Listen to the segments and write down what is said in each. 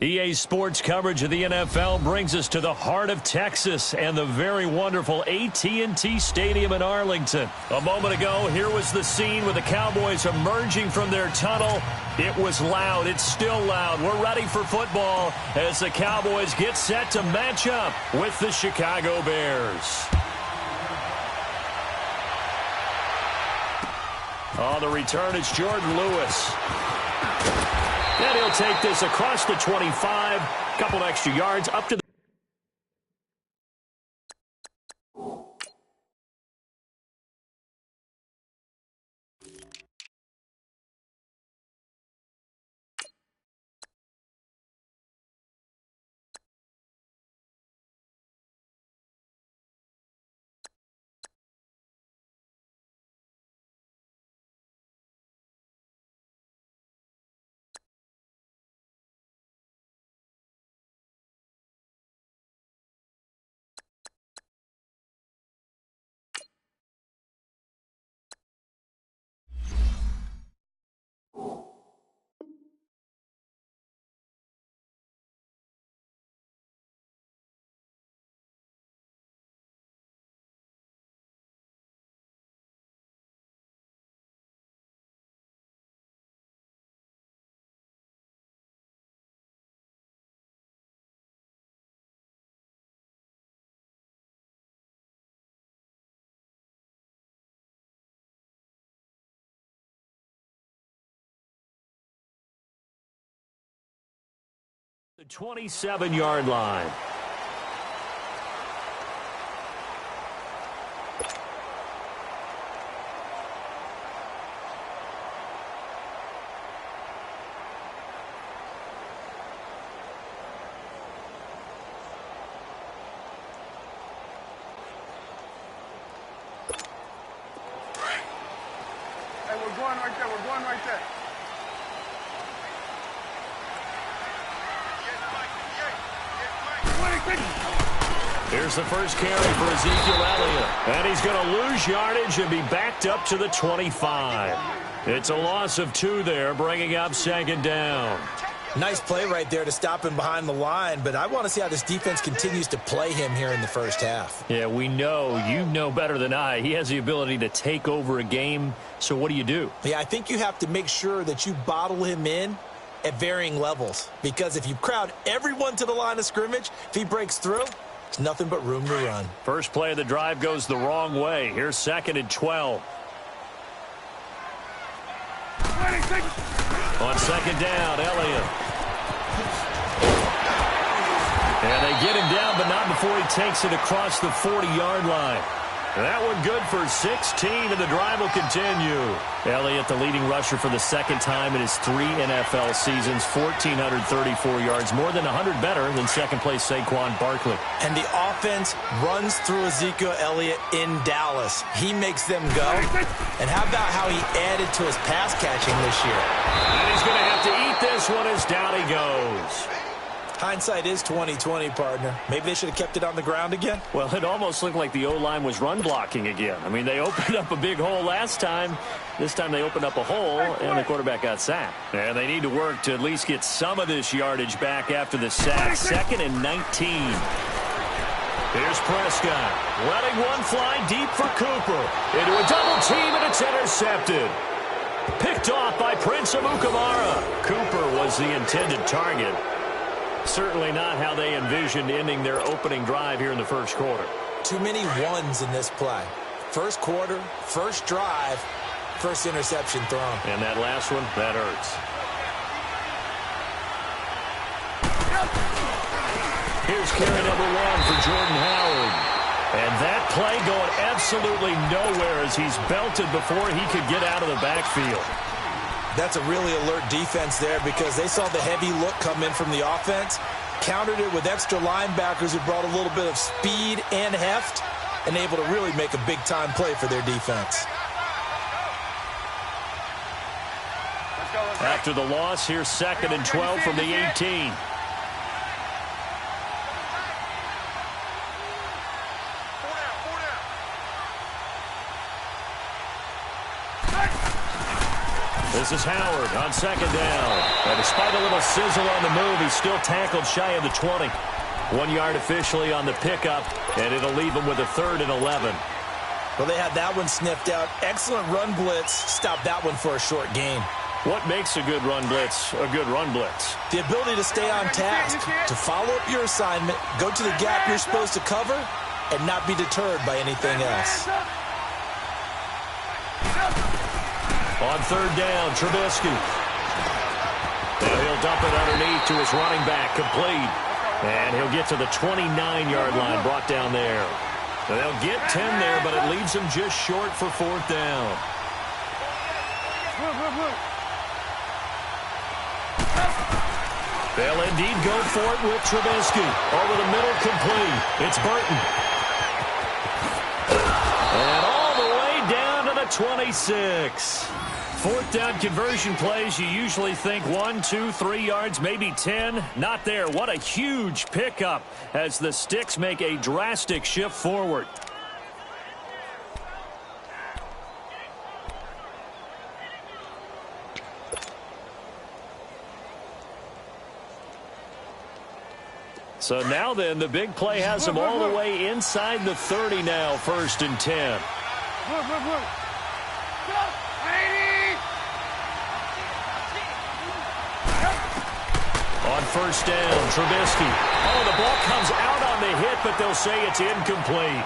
EA Sports coverage of the NFL brings us to the heart of Texas and the very wonderful AT&T Stadium in Arlington. A moment ago, here was the scene with the Cowboys emerging from their tunnel. It was loud. It's still loud. We're ready for football as the Cowboys get set to match up with the Chicago Bears. On the return, it's Jordan Lewis. And he'll take this across the 25, couple of extra yards up to the The 27-yard line. Hey, we're going right there. We're going right there. Here's the first carry for Ezekiel Elliott. And he's going to lose yardage and be backed up to the 25. It's a loss of 2 there, bringing up second down. Nice play right there to stop him behind the line, but I want to see how this defense continues to play him here in the first half. Yeah, we know. You know better than I. He has the ability to take over a game, so what do? Yeah, I think you have to make sure that you bottle him in at varying levels, because if you crowd everyone to the line of scrimmage, if he breaks through, there's nothing but room to run. First play of the drive goes the wrong way. Here's 2nd and 12. On 2nd down, Elliott. And they get him down, but not before he takes it across the 40-yard line. That one good for 16, and the drive will continue. Elliott, the leading rusher for the second time in his 3 NFL seasons, 1,434 yards, more than 100 better than second-place Saquon Barkley. And the offense runs through Ezekiel Elliott in Dallas. He makes them go. And how about how he added to his pass catching this year? And he's going to have to eat this one as down he goes. Hindsight is 20/20, partner. Maybe they should have kept it on the ground again. Well, it almost looked like the O-line was run blocking again. I mean, they opened up a big hole last time. This time they opened up a hole, and the quarterback got sacked. And they need to work to at least get some of this yardage back after the sack. 2nd and 19. Here's Prescott, letting one fly deep for Cooper. Into a double team, and it's intercepted. Picked off by Prince Amukamara. Cooper was the intended target. Certainly not how they envisioned ending their opening drive here in the first quarter. Too many ones in this play. First quarter, first drive, first interception thrown. And that last one, that hurts. Here's carry number 1 for Jordan Howard. And that play going absolutely nowhere as he's belted before he could get out of the backfield. That's a really alert defense there because they saw the heavy look come in from the offense, countered it with extra linebackers who brought a little bit of speed and heft, and able to really make a big-time play for their defense. After the loss, here's 2nd and 12 from the 18. This is Howard on second down. And despite a little sizzle on the move, he's still tackled shy of the 20. 1 yard officially on the pickup, and it'll leave him with a 3rd and 11. Well, they had that one sniffed out. Excellent run blitz. Stop that one for a short gain. What makes a good run blitz a good run blitz? The ability to stay on task, to follow up your assignment, go to the gap you're supposed to cover, and not be deterred by anything else. On 3rd down, Trubisky. And he'll dump it underneath to his running back, complete. And he'll get to the 29-yard line, brought down there. So they'll get 10 there, but it leaves them just short for 4th down. They'll indeed go for it with Trubisky. Over the middle, complete. It's Burton. And all the way down to the 26. 4th down conversion plays, you usually think 1, 2, 3 yards, maybe 10. Not there. What a huge pickup as the Sticks make a drastic shift forward. So now then, the big play has them all the way inside the 30 now, 1st and 10. On 1st down, Trubisky. Oh, the ball comes out on the hit, but they'll say it's incomplete.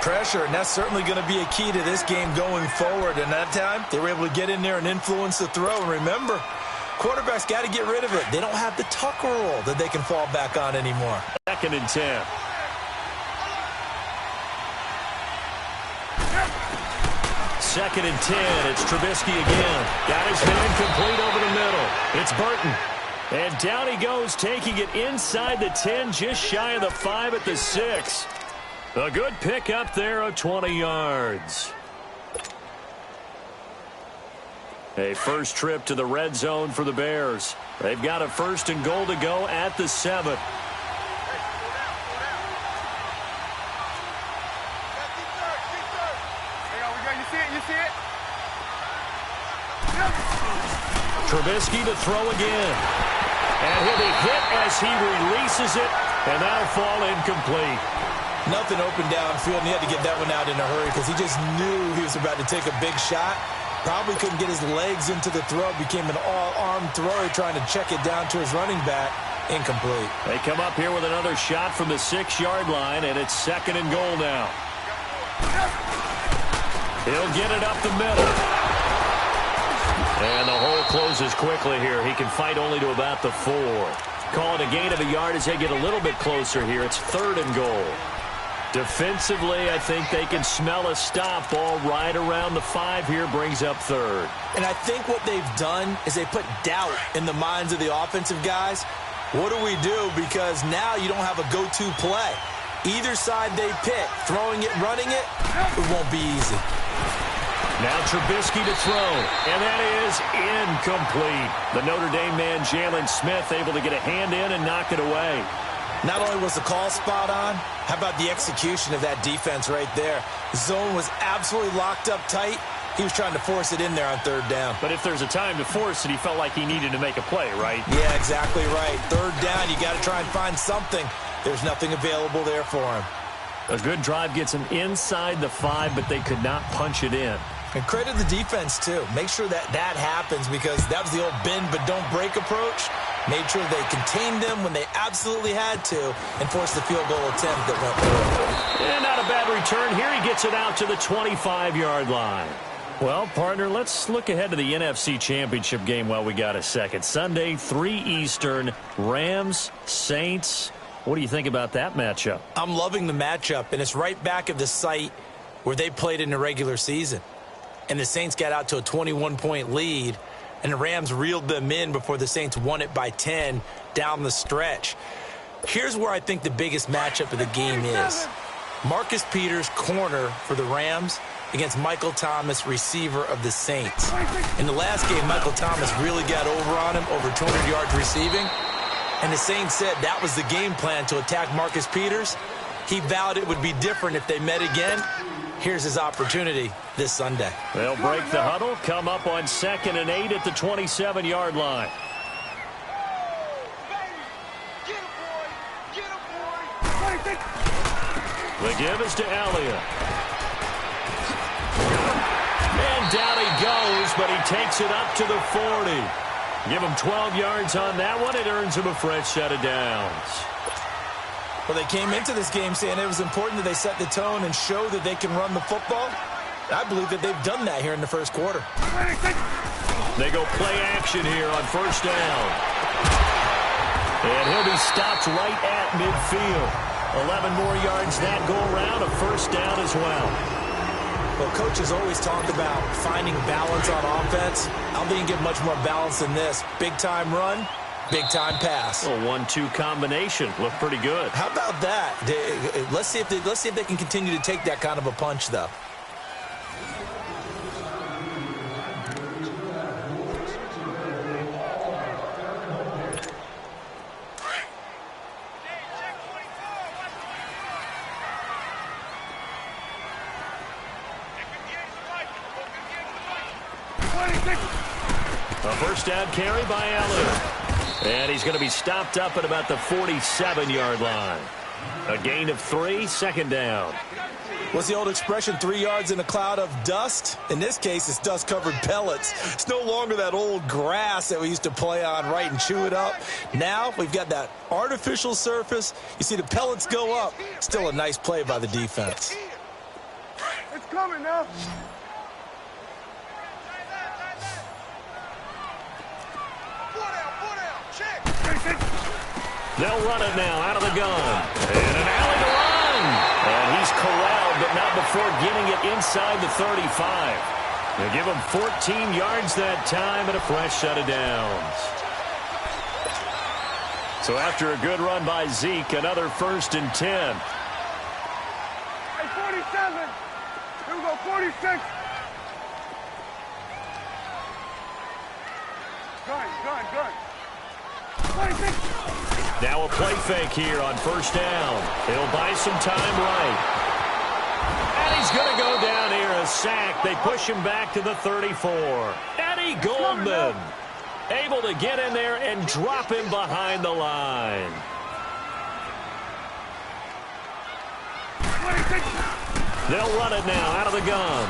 Pressure, and that's certainly going to be a key to this game going forward. And that time, they were able to get in there and influence the throw. And remember, quarterbacks got to get rid of it. They don't have the tuck roll that they can fall back on anymore. 2nd and 10. Second and 10. It's Trubisky again. Got his man complete over the middle. It's Burton. And down he goes, taking it inside the 10, just shy of the 5 at the 6. A good pickup there of 20 yards. A first trip to the red zone for the Bears. They've got a 1st and goal to go at the 7. You see it? Trubisky to throw again. And he'll be hit as he releases it, and that'll fall incomplete. Nothing open downfield, and he had to get that one out in a hurry because he just knew he was about to take a big shot. Probably couldn't get his legs into the throw. Became an all-arm throw, trying to check it down to his running back. Incomplete. They come up here with another shot from the 6-yard line, and it's 2nd and goal now. He'll get it up the middle. And the hole closes quickly here. He can fight only to about the 4. Call it a gain of a yard as they get a little bit closer here. It's 3rd and goal. Defensively, I think they can smell a stop. Ball right around the 5 here, brings up 3rd. And I think what they've done is they put doubt in the minds of the offensive guys. What do we do? Because now you don't have a go-to play. Either side they pick, throwing it, running it, it won't be easy. Now Trubisky to throw, and that is incomplete. The Notre Dame man, Jalen Smith, able to get a hand in and knock it away. Not only was the call spot on, how about the execution of that defense right there? The zone was absolutely locked up tight. He was trying to force it in there on 3rd down. But if there's a time to force it, he felt like he needed to make a play, right? Yeah, exactly right. 3rd down, you got to try and find something. There's nothing available there for him. A good drive gets him inside the 5, but they could not punch it in. And credit the defense, too. Make sure that that happens because that was the old bend but don't break approach. Made sure they contained them when they absolutely had to and forced the field goal attempt that went through. And not a bad return. Here he gets it out to the 25-yard line. Well, partner, let's look ahead to the NFC Championship game while we got a second. Sunday, 3 Eastern, Rams, Saints. What do you think about that matchup? I'm loving the matchup, and it's right back of the site where they played in the regular season. And the Saints got out to a 21-point lead, and the Rams reeled them in before the Saints won it by 10 down the stretch. Here's where I think the biggest matchup of the game is. Marcus Peters, corner for the Rams, against Michael Thomas, receiver of the Saints. In the last game, Michael Thomas really got over on him, over 200 yards receiving. And the Saints said that was the game plan to attack Marcus Peters. He vowed it would be different if they met again. Here's his opportunity this Sunday. They'll break the huddle, come up on 2nd and 8 at the 27-yard line. The give is to Elliott. And down he goes, but he takes it up to the 40. Give him 12 yards on that one. It earns him a fresh set of downs. Well, they came into this game saying it was important that they set the tone and show that they can run the football. I believe that they've done that here in the first quarter. They go play action here on 1st down. And he'll be stopped right at midfield. 11 more yards that go around, a 1st down as well. Well, coaches always talk about finding balance on offense. I don't think you get much more balance than this. Big-time run, big-time pass. A 1-2 combination. Looked pretty good. How about that? Let's see if they can continue to take that kind of a punch, though. A 1st down carry by Elliott. And he's going to be stopped up at about the 47-yard line. A gain of 3, 2nd down. What's the old expression, 3 yards in a cloud of dust? In this case, it's dust-covered pellets. It's no longer that old grass that we used to play on, right, and chew it up. Now we've got that artificial surface. You see the pellets go up. Still a nice play by the defense. It's coming now. They'll run it now out of the gun. And an alley to run. And he's corralled, but not before getting it inside the 35. They give him 14 yards that time and a fresh set of downs. So after a good run by Zeke, another 1st and 10. Hey, 47. Here we go, 46. Gun. 26. Now a play fake here on 1st down. He'll buy some time right. And he's going to go down here, a sack. They push him back to the 34. Eddie Goldman able to get in there and drop him behind the line. 26. They'll run it now out of the gun.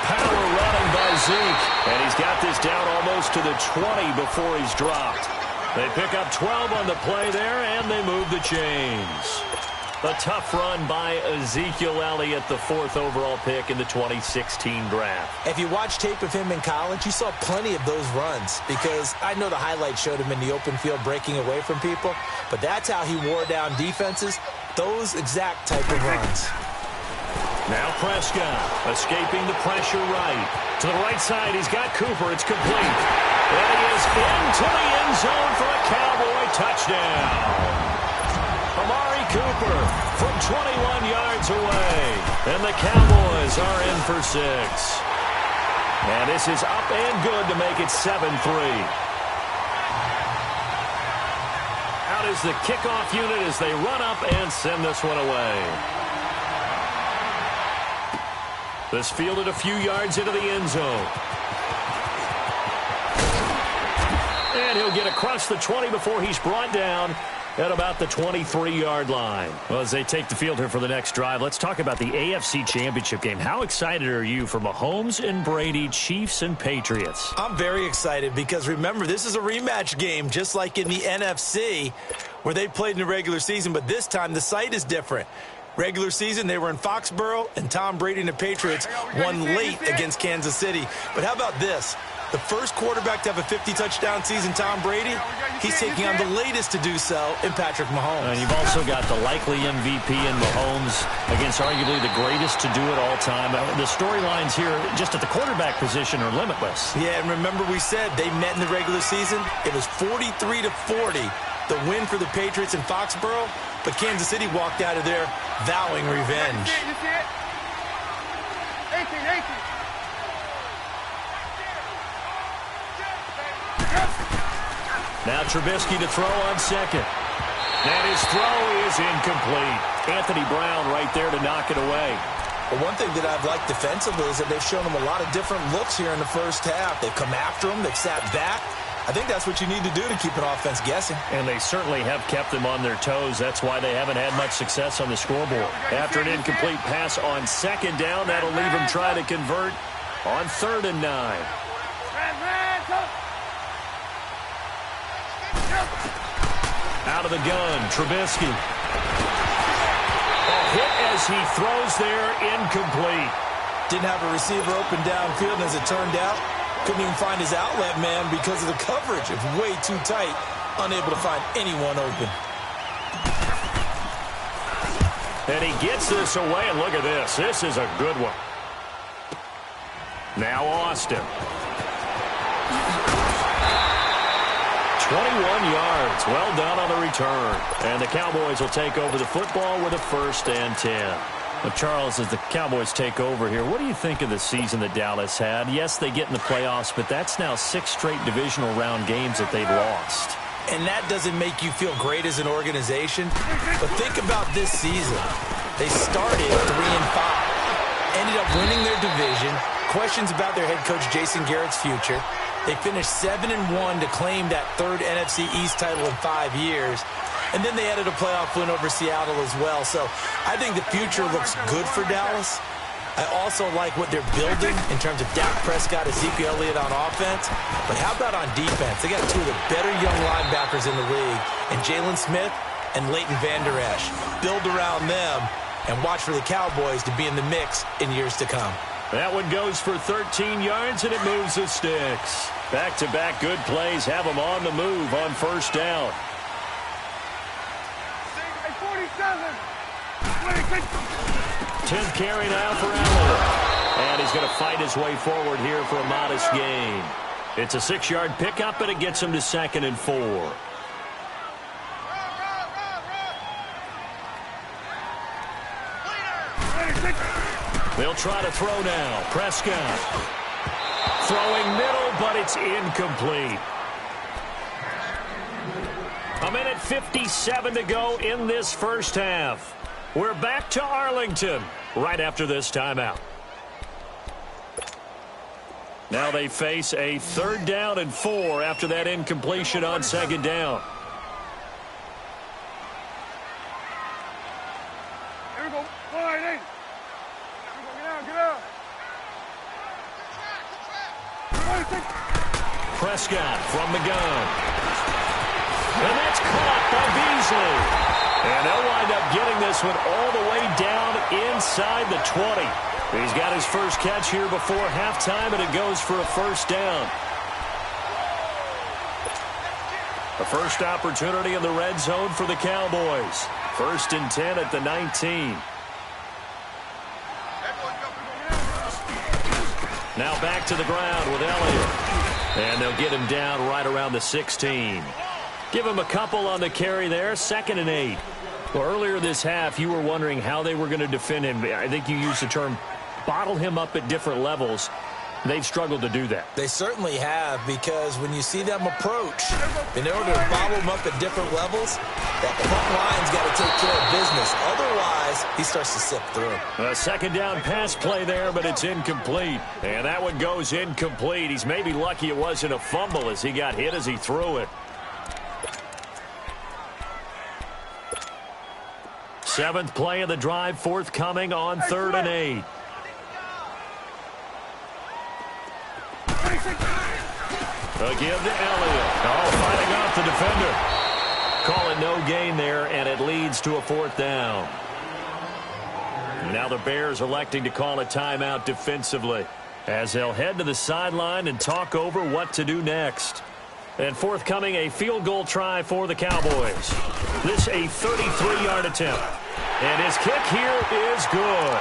Power running by Zeke. And he's got this down almost to the 20 before he's dropped. They pick up 12 on the play there, and they move the chains. A tough run by Ezekiel Elliott, the 4th overall pick in the 2016 draft. If you watch tape of him in college, you saw plenty of those runs because I know the highlights showed him in the open field breaking away from people, but that's how he wore down defenses, those exact type of runs. Now Prescott escaping the pressure right. To the right side, he's got Cooper. It's complete. And he is into the end zone for a Cowboy touchdown. Amari Cooper from 21 yards away. And the Cowboys are in for 6. And this is up and good to make it 7-3. Out is the kickoff unit as they run up and send this one away. This fielded a few yards into the end zone. And he'll get across the 20 before he's brought down at about the 23-yard line. Well, as they take the field here for the next drive, let's talk about the AFC Championship game. How excited are you for Mahomes and Brady, Chiefs and Patriots? I'm very excited because, remember, this is a rematch game, just like in the NFC, where they played in the regular season, but this time the site is different. Regular season, they were in Foxborough, and Tom Brady and the Patriots won late against Kansas City. But how about this? The first quarterback to have a 50-touchdown season, Tom Brady, he's taking on the latest to do so in Patrick Mahomes. And you've also got the likely MVP in Mahomes against arguably the greatest to do it all time. The storylines here just at the quarterback position are limitless. Yeah, and remember we said they met in the regular season. It was 43-40, the win for the Patriots in Foxborough. But Kansas City walked out of there vowing revenge. You see it? 18. Now Trubisky to throw on second. And his throw is incomplete. Anthony Brown right there to knock it away. But one thing that I've liked defensively is that they've shown them a lot of different looks here in the first half. They've come after them. They've sat back. I think that's what you need to do to keep an offense guessing. And they certainly have kept them on their toes. That's why they haven't had much success on the scoreboard. After an incomplete pass on second down, that'll leave them trying to convert on 3rd and 9. Out of the gun, Trubisky. A hit as he throws there, incomplete. Didn't have a receiver open downfield, and as it turned out, couldn't even find his outlet man because of the coverage. It was way too tight, unable to find anyone open. And he gets this away, and look at this. This is a good one. Now Austin. 21 yards. Well done on the return. And the Cowboys will take over the football with a 1st and 10. Well, Charles, as the Cowboys take over here, what do you think of the season that Dallas had? Yes, they get in the playoffs, but that's now 6 straight divisional round games that they've lost. And that doesn't make you feel great as an organization. But think about this season. They started 3-5, ended up winning their division, questions about their head coach Jason Garrett's future. They finished 7-1 to claim that 3rd NFC East title in 5 years. And then they added a playoff win over Seattle as well. So I think the future looks good for Dallas. I also like what they're building in terms of Dak Prescott, Ezekiel Elliott on offense. But how about on defense? They got 2 of the better young linebackers in the league, and Jalen Smith and Leighton Vander Esch. Build around them and watch for the Cowboys to be in the mix in years to come. That one goes for 13 yards, and it moves the sticks. Back-to-back good plays have them on the move on 1st down. 10th carry now for Elliott. And he's going to fight his way forward here for a modest gain. It's a 6-yard pickup, and it gets him to 2nd and 4. They'll try to throw now. Prescott. Throwing middle, but it's incomplete. 1:57 to go in this first half. We're back to Arlington right after this timeout. Now they face a 3rd down and 4 after that incompletion on 2nd down. Here we go. Wide eight. Get out. Prescott from the gun. And that's caught by Beasley. And they'll wind up getting this one all the way down inside the 20. He's got his first catch here before halftime, and it goes for a 1st down. The first opportunity in the red zone for the Cowboys. 1st and 10 at the 19. Now back to the ground with Elliott. And they'll get him down right around the 16. Give him a couple on the carry there. 2nd and 8. Well, earlier this half, you were wondering how they were going to defend him. I think you used the term bottle him up at different levels. They've struggled to do that. They certainly have, because when you see them approach, in order to bottle them up at different levels, that front line's got to take care of business. Otherwise, he starts to slip through. A 2nd down pass play there, but it's incomplete. And that one goes incomplete. He's maybe lucky it wasn't a fumble as he got hit as he threw it. 7th play of the drive forthcoming on 3rd and 8. Again to Elliott. Oh, fighting off the defender. Call it no gain there, and it leads to a 4th down. Now the Bears electing to call a timeout defensively as they'll head to the sideline and talk over what to do next. And forthcoming, a field goal try for the Cowboys. This a 33-yard attempt. And his kick here is good.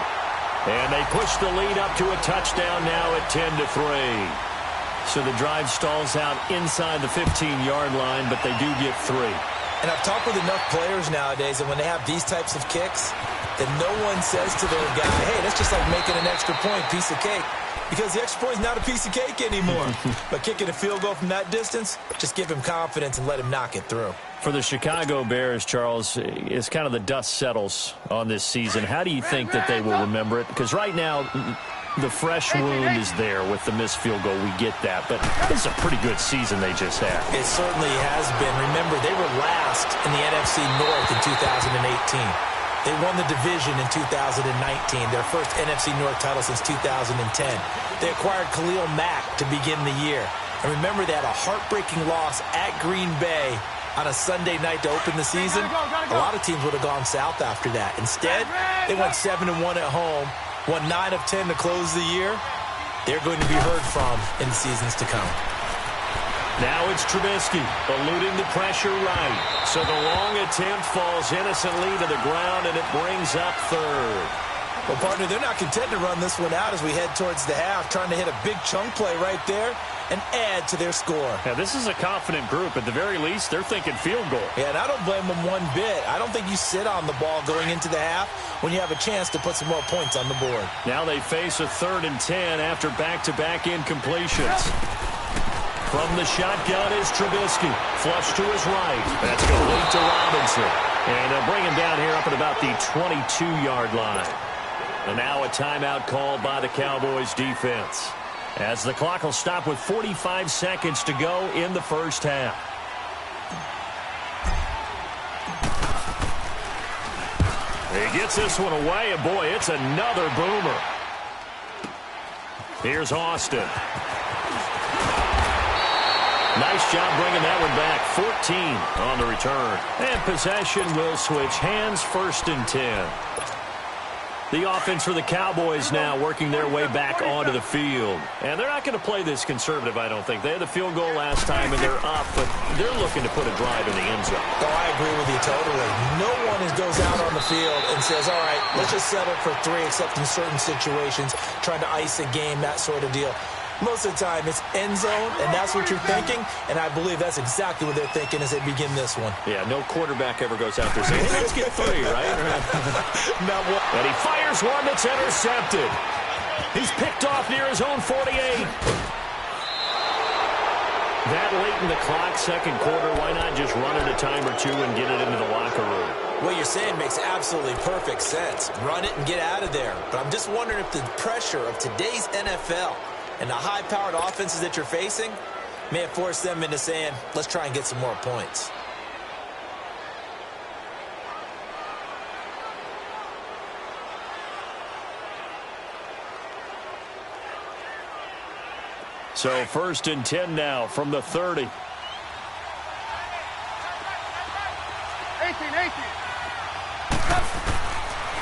And they push the lead up to a touchdown now at 10-3. So the drive stalls out inside the 15-yard line, but they do get 3. And I've talked with enough players nowadays, and when they have these types of kicks, that no one says to their guy, hey, that's just like making an extra point, piece of cake. Because the extra point is not a piece of cake anymore. But kicking a field goal from that distance, just give him confidence and let him knock it through. For the Chicago Bears, Charles, it's kind of the dust settles on this season. How do you think that they will remember it? Because right now, the fresh wound is there with the missed field goal. We get that. But this is a pretty good season they just had. It certainly has been. Remember, they were last in the NFC North in 2018. They won the division in 2019, their first NFC North title since 2010. They acquired Khalil Mack to begin the year. And remember, they had a heartbreaking loss at Green Bay on a Sunday night to open the season. A lot of teams would have gone south after that. Instead, they went 7-1 at home, won 9 of 10 to close the year. They're going to be heard from in the seasons to come. Now it's Trubisky, eluding the pressure right. So the long attempt falls innocently to the ground, and it brings up third. Well, partner, they're not content to run this one out as we head towards the half, trying to hit a big chunk play right there and add to their score. Yeah, this is a confident group. At the very least, they're thinking field goal. Yeah, and I don't blame them one bit. I don't think you sit on the ball going into the half when you have a chance to put some more points on the board. Now they face a 3rd and 10 after back-to-back incompletions. From the shotgun is Trubisky. Flush to his right. That's complete to Robinson. And they'll bring him down here up at about the 22-yard line. And now a timeout called by the Cowboys defense, as the clock will stop with 45 seconds to go in the first half. He gets this one away, and boy, it's another boomer. Here's Austin. Nice job bringing that one back. 14 on the return. And possession will switch hands, 1st and 10. The offense for the Cowboys now working their way back onto the field. And they're not going to play this conservative, I don't think. They had the field goal last time, and they're up, but they're looking to put a drive in the end zone. Oh, I agree with you totally. No one goes out on the field and says, all right, let's just settle for 3, except in certain situations, trying to ice a game, that sort of deal. Most of the time, it's end zone, and that's what you're thinking, and I believe that's exactly what they're thinking as they begin this one. Yeah, no quarterback ever goes out there saying, hey, let's get 3, right? Not one. And he fires one that's intercepted. He's picked off near his own 48. That late in the clock, second quarter, why not just run it a time or two and get it into the locker room? What you're saying makes absolutely perfect sense. Run it and get out of there. But I'm just wondering if the pressure of today's NFL and the high-powered offenses that you're facing may have forced them into saying, let's try and get some more points. So 1st and 10 now from the 30. 18.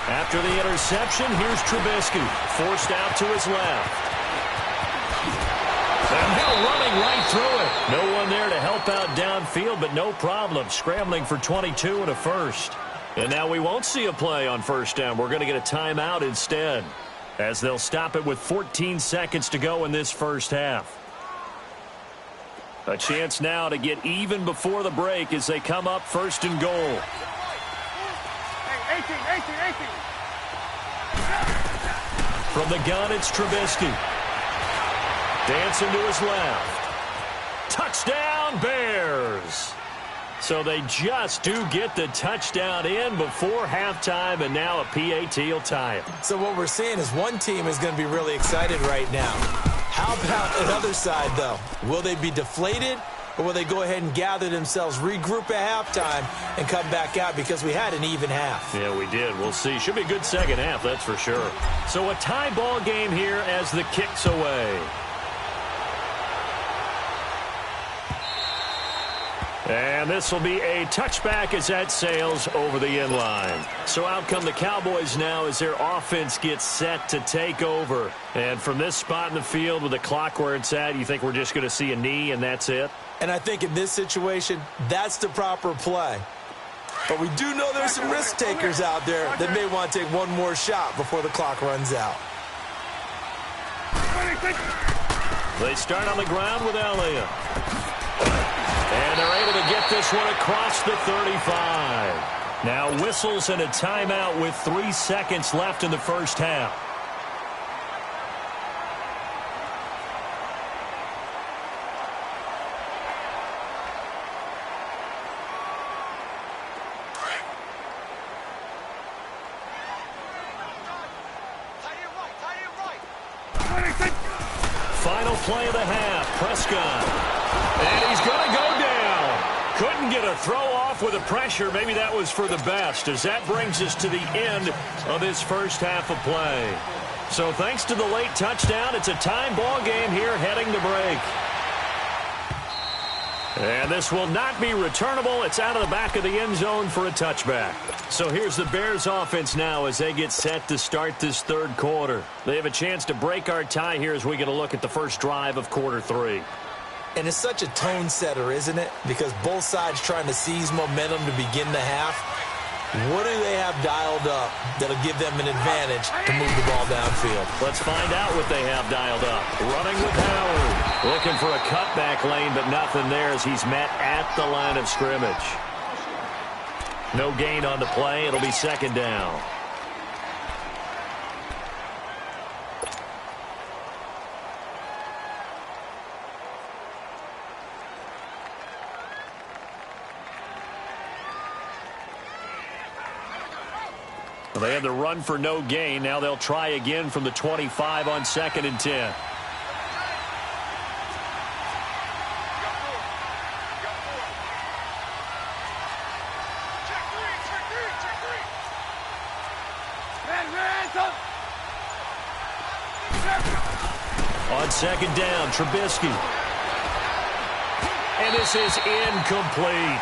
After the interception, here's Trubisky. Forced out to his left. And Hill running right through it. No one there to help out downfield, but no problem. Scrambling for 22 and a first. And now we won't see a play on 1st down. We're going to get a timeout instead, as they'll stop it with 14 seconds to go in this first half. A chance now to get even before the break as they come up 1st and goal. 18. From the gun, it's Trubisky. Dancing to his left. Touchdown, Bears. So they just do get the touchdown in before halftime, and now a PAT will tie it. So what we're seeing is one team is going to be really excited right now. How about another side, though? Will they be deflated, or will they go ahead and gather themselves, regroup at halftime, and come back out because we had an even half? Yeah, we did. We'll see. Should be a good second half, that's for sure. So a tie ball game here as the kick's away. And this will be a touchback as that sails over the end line. So out come the Cowboys now as their offense gets set to take over. And from this spot in the field with the clock where it's at, you think we're just going to see a knee and that's it? And I think in this situation, that's the proper play. But we do know there's some risk takers out there that may want to take one more shot before the clock runs out. They start on the ground with Elliott. And they're able to get get this one across the 35. Now whistles and a timeout with 3 seconds left in the first half. Final play of the half. Prescott. And he's going to go down. Couldn't get a throw off with the pressure. Maybe that was for the best, as that brings us to the end of this first half of play. So thanks to the late touchdown, it's a time ball game here heading to break. And this will not be returnable. It's out of the back of the end zone for a touchback. So here's the Bears offense now as they get set to start this third quarter. They have a chance to break our tie here as we get a look at the first drive of quarter 3. And it's such a tone setter, isn't it? Because both sides trying to seize momentum to begin the half. What do they have dialed up that'll give them an advantage to move the ball downfield? Let's find out what they have dialed up. Running with Howard. Looking for a cutback lane, but nothing there as he's met at the line of scrimmage. No gain on the play. It'll be second down. They had the run for no gain. Now they'll try again from the 25 on 2nd and 10. On 2nd down, Trubisky. And this is incomplete.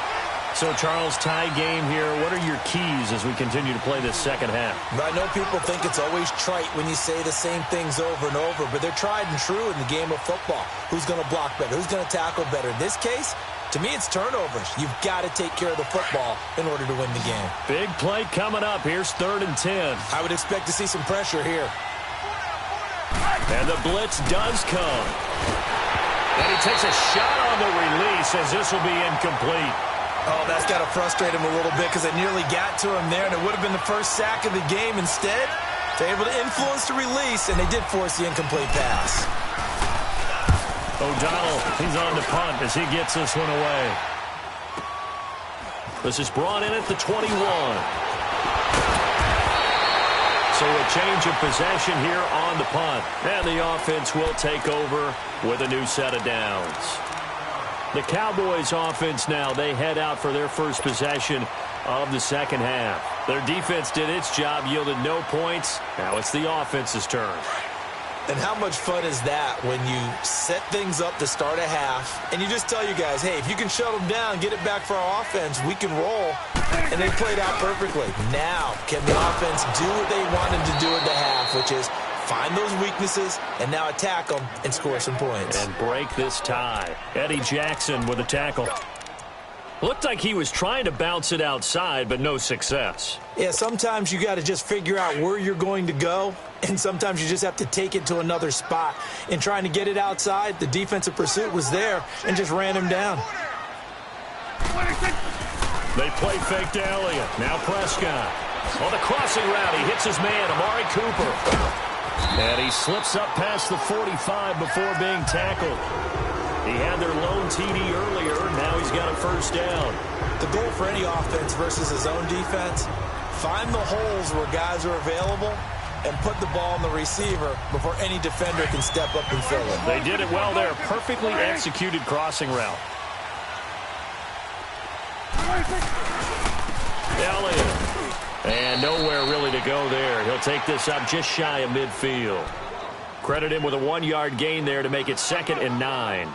So, Charles, tie game here. What are your keys as we continue to play this second half? I know people think it's always trite when you say the same things over and over, but they're tried and true in the game of football. Who's going to block better? Who's going to tackle better? In this case, to me, it's turnovers. You've got to take care of the football in order to win the game. Big play coming up. Here's 3rd and 10. I would expect to see some pressure here. And the blitz does come. And he takes a shot on the release as this will be incomplete. Oh, that's got to frustrate him a little bit because they nearly got to him there, and it would have been the first sack of the game. Instead, they're able to influence the release, and they did force the incomplete pass. O'Donnell, he's on the punt as he gets this one away. This is brought in at the 21. So a change of possession here on the punt. And the offense will take over with a new set of downs. The Cowboys offense now, they head out for their first possession of the second half. Their defense did its job, yielded no points. Now it's the offense's turn. And how much fun is that when you set things up to start a half and you just tell you guys, hey, if you can shut them down, get it back for our offense, we can roll. And they played out perfectly. Now, can the offense do what they wanted to do at the half, which is find those weaknesses and now attack them and score some points. And break this tie. Eddie Jackson with a tackle. Looked like he was trying to bounce it outside, but no success. Yeah, sometimes you got to just figure out where you're going to go, and sometimes you just have to take it to another spot. In trying to get it outside, the defensive pursuit was there and just ran him down. They play fake to Elliott. Now Prescott. On the crossing route, he hits his man, Amari Cooper. And he slips up past the 45 before being tackled. He had their lone TD earlier. Now he's got a first down. The goal for any offense versus his own defense, find the holes where guys are available and put the ball on the receiver before any defender can step up and fill it. They did it well there. Perfectly executed crossing route. Elliott. And nowhere really to go there. He'll take this up just shy of midfield. Credit him with a 1-yard gain there to make it 2nd and 9.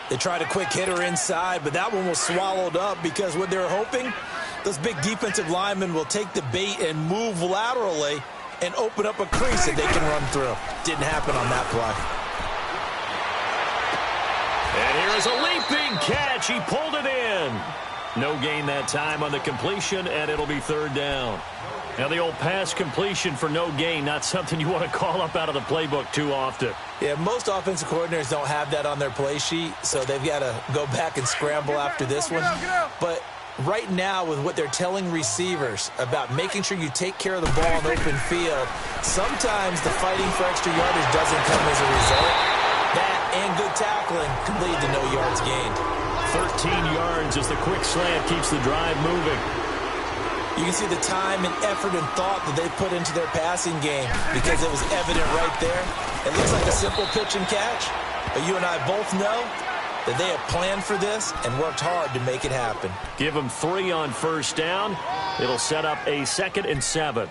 They tried a quick hitter inside, but that one was swallowed up because what they're hoping, those big defensive linemen will take the bait and move laterally and open up a crease that they can run through. Didn't happen on that play. And here is a leaping catch. He pulled it in. No gain that time on the completion, and it'll be third down. Now, the old pass completion for no gain, not something you want to call up out of the playbook too often. Yeah, most offensive coordinators don't have that on their play sheet, so they've got to go back and scramble after this one. But right now, with what they're telling receivers about making sure you take care of the ball in open field, sometimes the fighting for extra yardage doesn't come as a result. That and good tackling can lead to no yards gained. 13 yards as the quick slant keeps the drive moving. You can see the time and effort and thought that they put into their passing game because it was evident right there. It looks like a simple pitch and catch, but you and I both know that they have planned for this and worked hard to make it happen. Give them 3 on first down. It'll set up a 2nd and 7.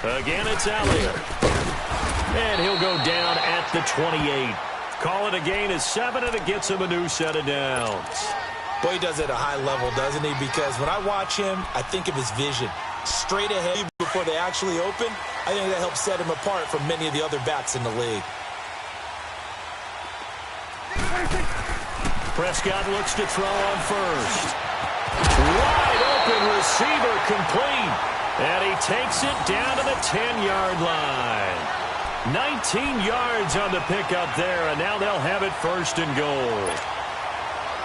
Again, it's Elliott. And he'll go down at the 28. Call it a gain of 7, and it gets him a new set of downs. Boy, he does it at a high level, doesn't he? Because when I watch him, I think of his vision. Straight ahead before they actually open, I think that helps set him apart from many of the other backs in the league. Prescott looks to throw on first. Wide open receiver complete. And he takes it down to the 10-yard line. 19 yards on the pickup there, and now they'll have it 1st and goal.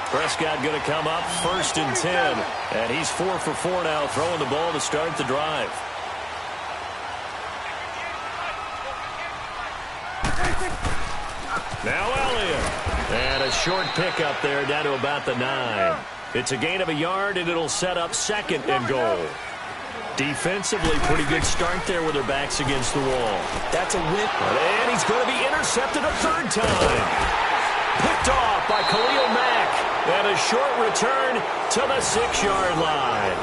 Prescott going to come up 1st and 10, and he's 4 for 4 now, throwing the ball to start the drive. Now Elliott, and a short pickup there down to about the 9. It's a gain of a yard, and it'll set up 2nd and goal. Defensively, pretty good start there with their backs against the wall. That's a win. And he's going to be intercepted a 3rd time. Picked off by Khalil Mack. And a short return to the 6-yard line.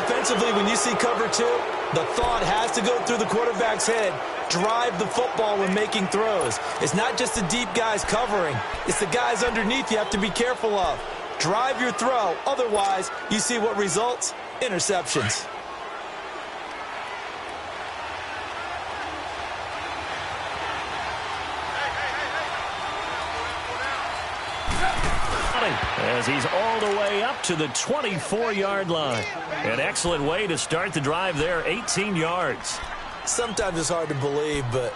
Offensively, when you see cover 2, the thought has to go through the quarterback's head. Drive the football when making throws. It's not just the deep guys covering. It's the guys underneath you have to be careful of. Drive your throw. Otherwise, you see what results? Interceptions. As he's all the way up to the 24-yard line. An excellent way to start the drive there, 18 yards. Sometimes it's hard to believe, but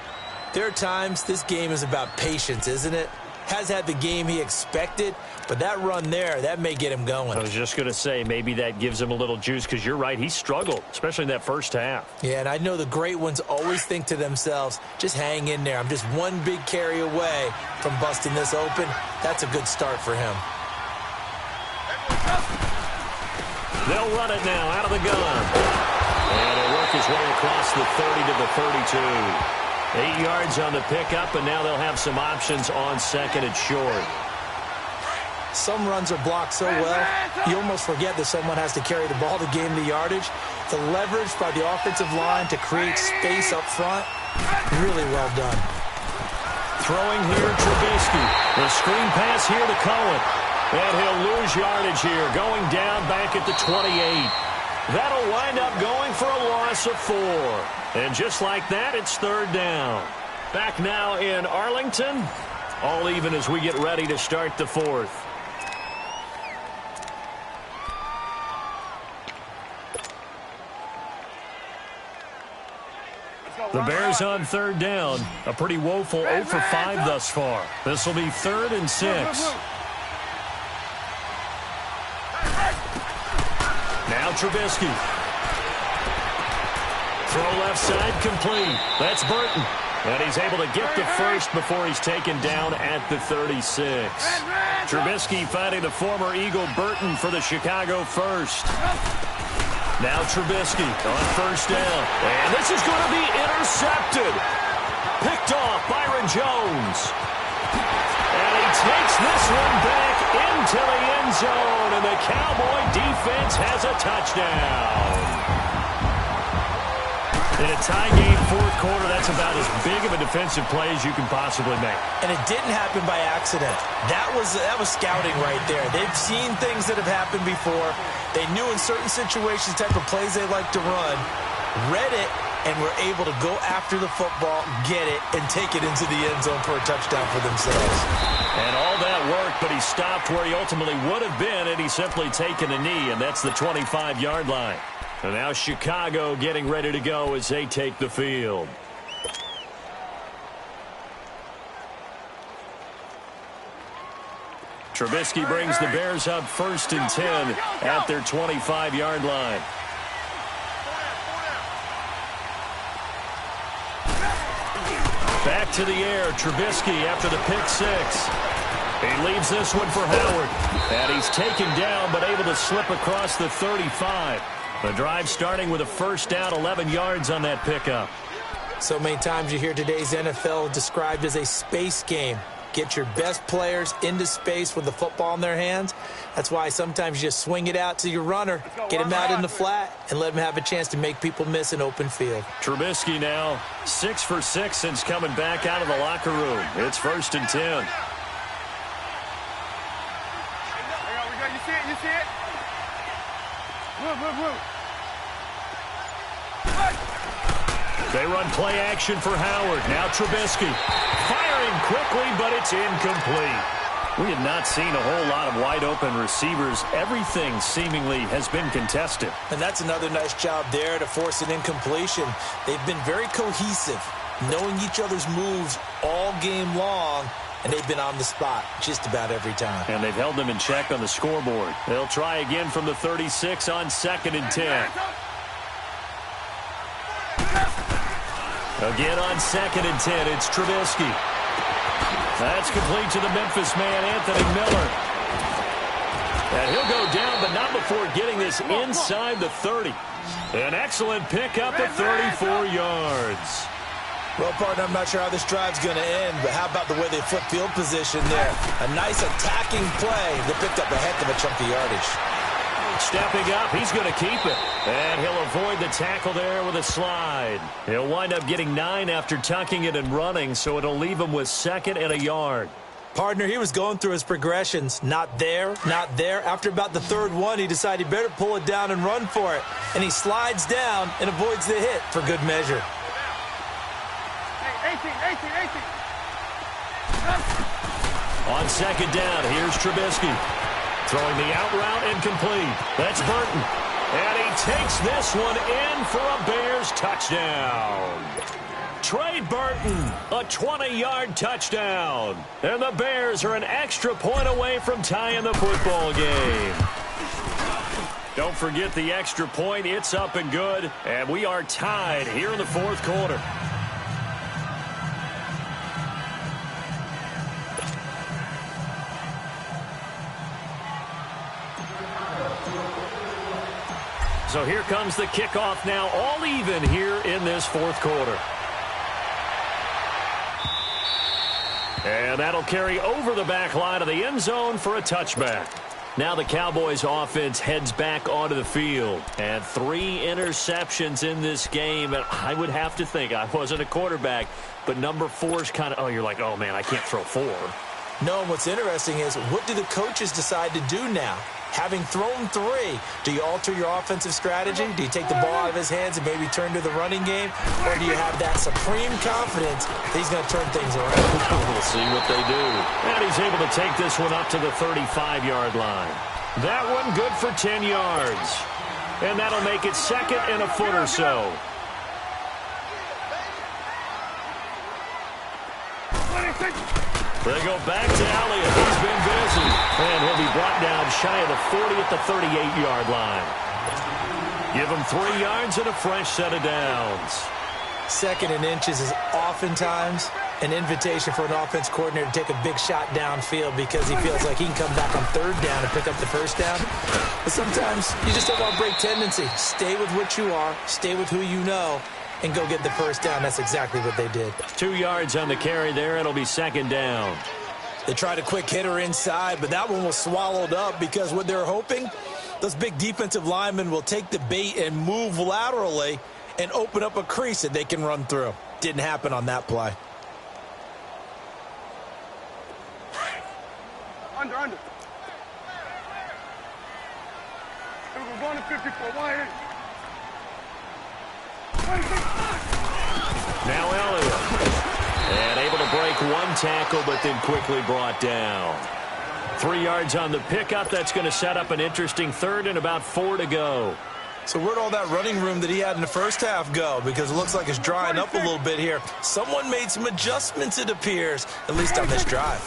there are times this game is about patience, isn't it? Has had the game he expected, but that run there, that may get him going. I was just going to say, maybe that gives him a little juice, because you're right, he struggled, especially in that first half. Yeah, and I know the great ones always think to themselves, just hang in there. I'm just one big carry away from busting this open. That's a good start for him. They'll run it now out of the gun. And he'll work his way across the 30 to the 32. 8 yards on the pickup, and now they'll have some options on 2nd and short. Some runs are blocked so well, you almost forget that someone has to carry the ball to gain the yardage. The leverage by the offensive line to create space up front, really well done. Throwing here, Trubisky. The screen pass here to Cohen. And he'll lose yardage here, going down back at the 28. That'll wind up going for a loss of 4. And just like that, it's 3rd down. Back now in Arlington. All even as we get ready to start the 4th. The Bears on 3rd down. A pretty woeful 0 for 5 thus far. This will be 3rd and 6. Now Trubisky. Throw left side complete. That's Burton. And he's able to get the first before he's taken down at the 36. Trubisky finding the former Eagle Burton for the Chicago first. Now Trubisky on 1st down. And this is going to be intercepted. Picked off Byron Jones. And he takes this one back into the end zone. And the Cowboy defense has a touchdown. In a tie game fourth quarter, that's about as big of a defensive play as you can possibly make. And it didn't happen by accident. That was scouting right there. They've seen things that have happened before. They knew in certain situations the type of plays they like to run, read it, and were able to go after the football, get it, and take it into the end zone for a touchdown for themselves. And all that worked, but he stopped where he ultimately would have been, and he's simply taken a knee, and that's the 25-yard line. And now Chicago getting ready to go as they take the field. Trubisky brings the Bears up 1st and 10 at their 25-yard line. Back to the air, Trubisky after the pick six. He leaves this one for Howard. And he's taken down but able to slip across the 35. The drive starting with a first down, 11 yards on that pickup. So many times you hear today's NFL described as a space game. Get your best players into space with the football in their hands. That's why sometimes you just swing it out to your runner, get him out in the flat, and let him have a chance to make people miss an open field. Trubisky now 6 for 6 since coming back out of the locker room. It's 1st and 10. You see it? You see it? Move. They run play action for Howard. Now Trubisky firing quickly, but it's incomplete. We have not seen a whole lot of wide-open receivers. Everything seemingly has been contested. And that's another nice job there to force an incompletion. They've been very cohesive, knowing each other's moves all game long, and they've been on the spot just about every time. And they've held them in check on the scoreboard. They'll try again from the 36 on 2nd and 10. Again on 2nd and 10, it's Trubisky. That's complete to the Memphis man, Anthony Miller. And he'll go down, but not before getting this inside the 30. An excellent pickup of 34 yards. Well, partner, I'm not sure how this drive's going to end, but how about the way they flip field position there? A nice attacking play that picked up a heck of a chunk of yardage. Stepping up, he's going to keep it. And he'll avoid the tackle there with a slide. He'll wind up getting 9 after tucking it and running, so it'll leave him with 2nd and a yard. Partner, he was going through his progressions. Not there, not there. After about the 3rd one, he decided he better pull it down and run for it. And he slides down and avoids the hit for good measure. 18. On 2nd down, here's Trubisky. Throwing the out route incomplete. That's Burton. And he takes this one in for a Bears touchdown. Trey Burton, a 20-yard touchdown. And the Bears are an extra point away from tying the football game. Don't forget the extra point. It's up and good. And we are tied here in the 4th quarter. So here comes the kickoff now, all even here in this 4th quarter. And that'll carry over the back line of the end zone for a touchback. Now the Cowboys offense heads back onto the field. And 3 interceptions in this game. And I would have to think, I wasn't a quarterback, but number 4's kind of, you're like, oh man, I can't throw 4. No, and what's interesting is, what do the coaches decide to do now? Having thrown 3, do you alter your offensive strategy? Do you take the ball out of his hands and maybe turn to the running game? Or do you have that supreme confidence that he's going to turn things around? We'll see what they do. And he's able to take this one up to the 35-yard line. That one good for 10 yards. And that'll make it 2nd and a foot or so. They go back to Elliott. He's been busy. And he'll be brought down shy of the 40 at the 38-yard line. Give him 3 yards and a fresh set of downs. 2nd and inches is oftentimes an invitation for an offense coordinator to take a big shot downfield because he feels like he can come back on 3rd down and pick up the 1st down. But sometimes you just don't want to break tendency. Stay with what you are. Stay with who you know. And go get the 1st down. That's exactly what they did. 2 yards on the carry there. It'll be 2nd down. They tried a quick hitter inside, but that one was swallowed up because what they're hoping, those big defensive linemen will take the bait and move laterally and open up a crease that they can run through. Didn't happen on that play. Under. We're going to 54. Wide. Now Elliott. And able to break one tackle, but then quickly brought down. 3 yards on the pickup. That's going to set up an interesting third and about 4 to go. So where'd all that running room that he had in the first half go? Because it looks like it's drying up a little bit here. Someone made some adjustments, it appears, at least on this drive.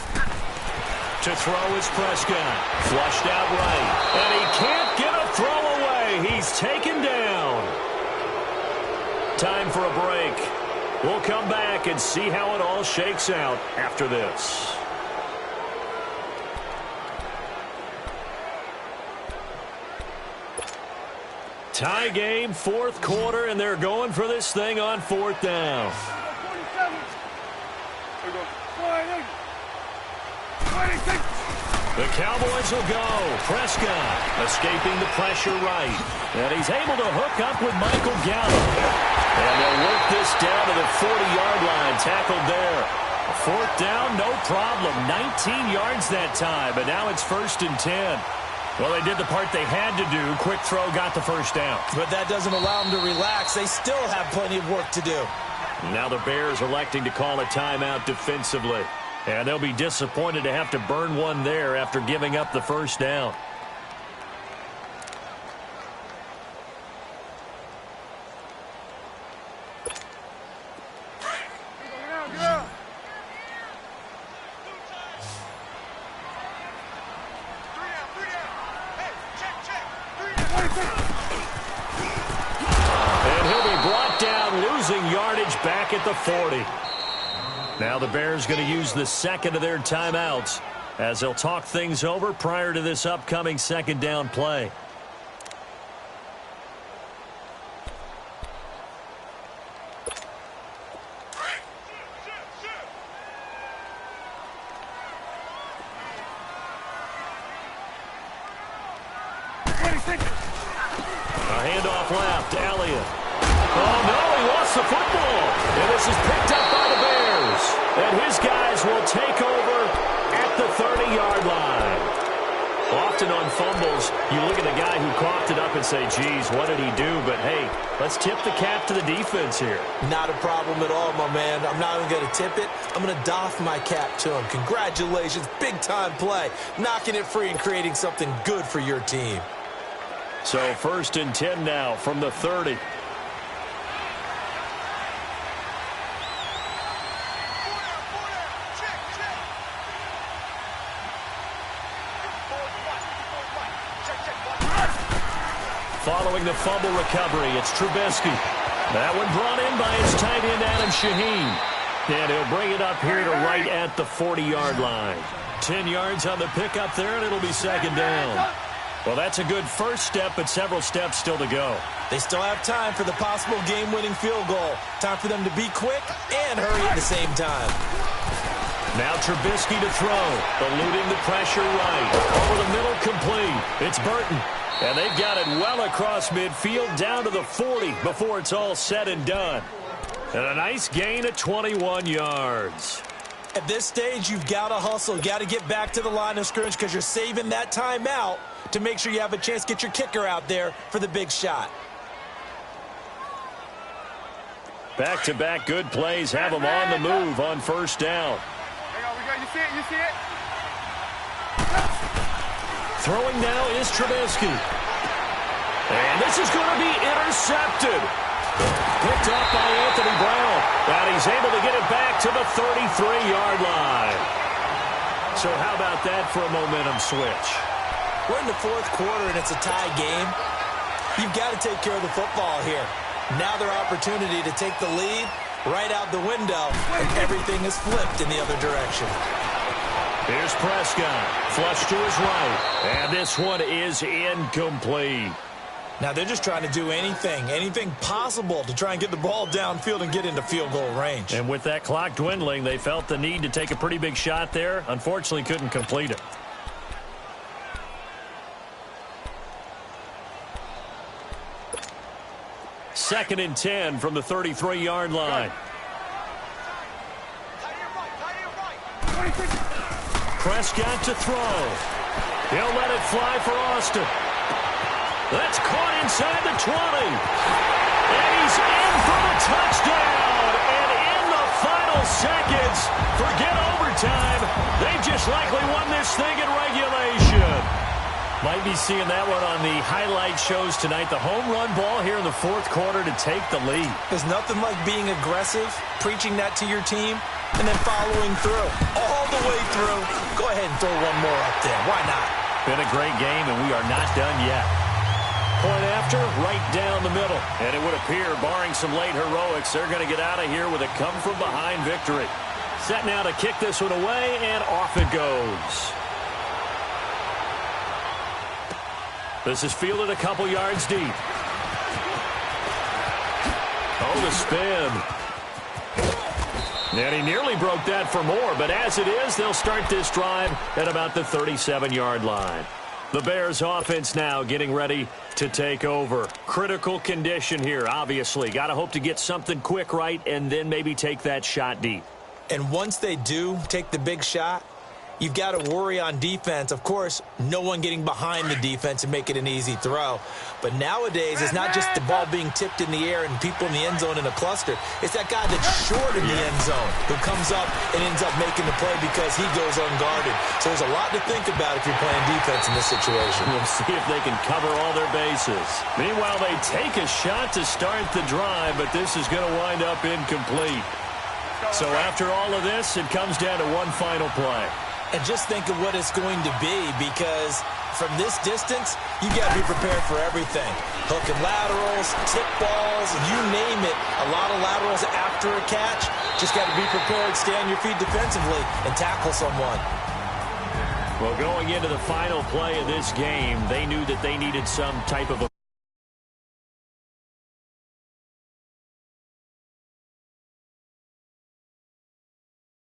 To throw is Prescott. Flushed out right. And he can't get a throw away. He's taken down. Time for a break. We'll come back and see how it all shakes out after this. Tie game, fourth quarter, and they're going for this thing on fourth down. 47. There we go. 26. The Cowboys will go. Prescott escaping the pressure right. And he's able to hook up with Michael Gallup. And they'll work this down to the 40-yard line. Tackled there. A fourth down, no problem. 19 yards that time, but now it's 1st and 10. Well, they did the part they had to do. Quick throw got the first down. But that doesn't allow them to relax. They still have plenty of work to do. Now the Bears electing to call a timeout defensively. And they'll be disappointed to have to burn one there after giving up the first down. And he'll be brought down, losing yardage back at the 40. Now the Bears going to use the second of their timeouts as they'll talk things over prior to this upcoming second down play. A handoff left, Elliott. Oh no, he lost the football. And this is picked up by the Bears. And his guys will take over at the 30-yard line. Often on fumbles, you look at the guy who coughed it up and say, geez, what did he do? But hey, let's tip the cap to the defense here. Not a problem at all, my man. I'm not even going to tip it. I'm going to doff my cap to him. Congratulations, big-time play. Knocking it free and creating something good for your team. So 1st and 10 now from the 30. Following the fumble recovery, it's Trubisky. That one brought in by his tight end, Adam Shaheen. And he'll bring it up here to right at the 40-yard line. 10 yards on the pickup there, and it'll be second down. Well, that's a good first step, but several steps still to go. They still have time for the possible game-winning field goal. Time for them to be quick and hurry at the same time. Now Trubisky to throw, eluding the pressure right. Over the middle, complete. It's Burton. And they've got it well across midfield down to the 40 before it's all said and done. And a nice gain of 21 yards. At this stage, you've got to hustle. You've got to get back to the line of scrimmage because you're saving that timeout to make sure you have a chance to get your kicker out there for the big shot. Back-to-back good plays have them on the move on first down. You see it? You see it? Throwing now is Trubisky. And this is going to be intercepted. Picked up by Anthony Brown. And he's able to get it back to the 33-yard line. So how about that for a momentum switch? We're in the fourth quarter, and it's a tie game. You've got to take care of the football here. Now their opportunity to take the lead right out the window, and everything is flipped in the other direction. Here's Prescott. Flush to his right. And this one is incomplete. Now they're just trying to do anything possible to try and get the ball downfield and get into field goal range. And with that clock dwindling, they felt the need to take a pretty big shot there. Unfortunately, couldn't complete it. 2nd and 10 from the 33-yard line. Prescott to throw. He'll let it fly for Austin. That's caught inside the 20. And he's in for the touchdown. And in the final seconds, forget overtime, they just likely won this thing in regulation. Might be seeing that one on the highlight shows tonight. The home run ball here in the 4th quarter to take the lead. There's nothing like being aggressive, preaching that to your team, and then following through. All the way through. Go ahead and throw one more up there. Why not? Been a great game, and we are not done yet. Point after, right down the middle. And it would appear, barring some late heroics, they're going to get out of here with a come-from-behind victory. Set now to kick this one away, and off it goes. This is fielded a couple yards deep. Oh, the spin. And he nearly broke that for more, but as it is, they'll start this drive at about the 37-yard line. The Bears offense now getting ready to take over. Critical condition here, obviously. Got to hope to get something quick right and then maybe take that shot deep. And once they do take the big shot, you've got to worry on defense. Of course, no one getting behind the defense and make it an easy throw. But nowadays, it's not just the ball being tipped in the air and people in the end zone in a cluster. It's that guy that's short in the end zone who comes up and ends up making the play because he goes unguarded. So there's a lot to think about if you're playing defense in this situation. We'll see if they can cover all their bases. Meanwhile, they take a shot to start the drive, but this is going to wind up incomplete. So after all of this, it comes down to one final play. And just think of what it's going to be, because from this distance, you got to be prepared for everything. Hook and laterals, tip balls, you name it. A lot of laterals after a catch. Just got to be prepared, stay on your feet defensively, and tackle someone. Well, going into the final play of this game, they knew that they needed some type of a